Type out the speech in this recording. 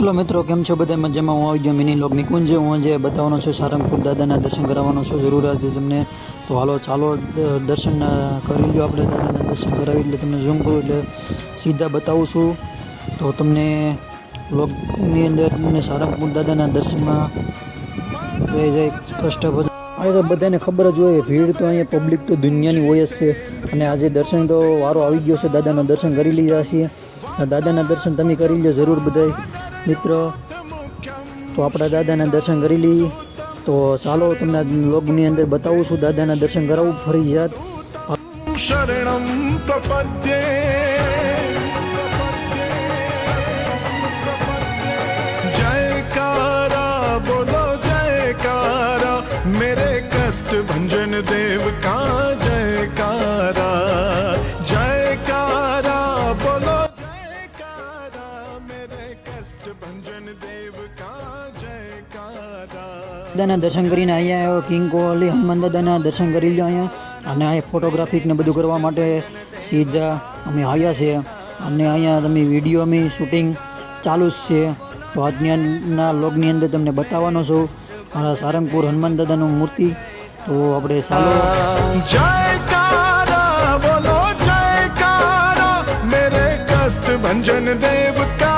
Hello મિત્રો, કેમ છો બધા? મજામાં? હું આવી ગયો મિની લોગ નિકુંજ. હું જે બતાવવાનો છું સારંગપુર દાદાના દર્શન કરાવવાનો છું જરૂર આજે તમને. તો હાલો ચાલો દર્શન કરી લો. આપણે દાદાના દર્શન કરાવી એટલે તમને ઝૂમ કરું એટલે સીધા બતાવું છું. તો તમને લોગની અંદર તમને સારંગપુર દાદાના દર્શનમાં જય જય કષ્ટભંજન. અહીં તો બધાને ખબર જ હોય, ભીડ તો અહીંયા પબ્લિક તો દુનિયાની હોય જ છે. અને આજે દર્શન તો વારો આવી ગયો છે, દાદાના દર્શન કરી લીધા છીએ. દાદાના દર્શન તમે કરી લો જરૂર બધાય મિત્રો. તો આપણા દાદાના દર્શન કરી લઈએ. તો ચાલો તમને લોગની અંદર બતાવું છું, દાદાના દર્શન કરાવું ફરજિયાત. શરણમ પ્રપદ્યે જયકારા બોલો જયકારા મેરે કષ્ટ ભંજન દેવ કા જયકારા જયકારા બોલો જયકારા મેરે કષ્ટ ભંજન દેવ કા જયકારા. દાદાના દર્શન કરીને અહીંયા આવ્યો કિંગ કોહલી હનુમાન દાદાના દર્શન કરી લો અહીંયા. અને અહીંયા ફોટોગ્રાફિક ને બધું કરવા માટે સીધા અમે આવ્યા છે. અને અહીંયા તમે વિડીયો અમે શૂટિંગ ચાલુ જ છે. તો આજના લોગની અંદર તમને બતાવવાનો છું મારા સારંગપુર હનુમાન દાદાનું મૂર્તિ. તો આપણે ચાલો જયકારા બોલો જયકારા મેરે કષ્ટ ભંજન દેવ કા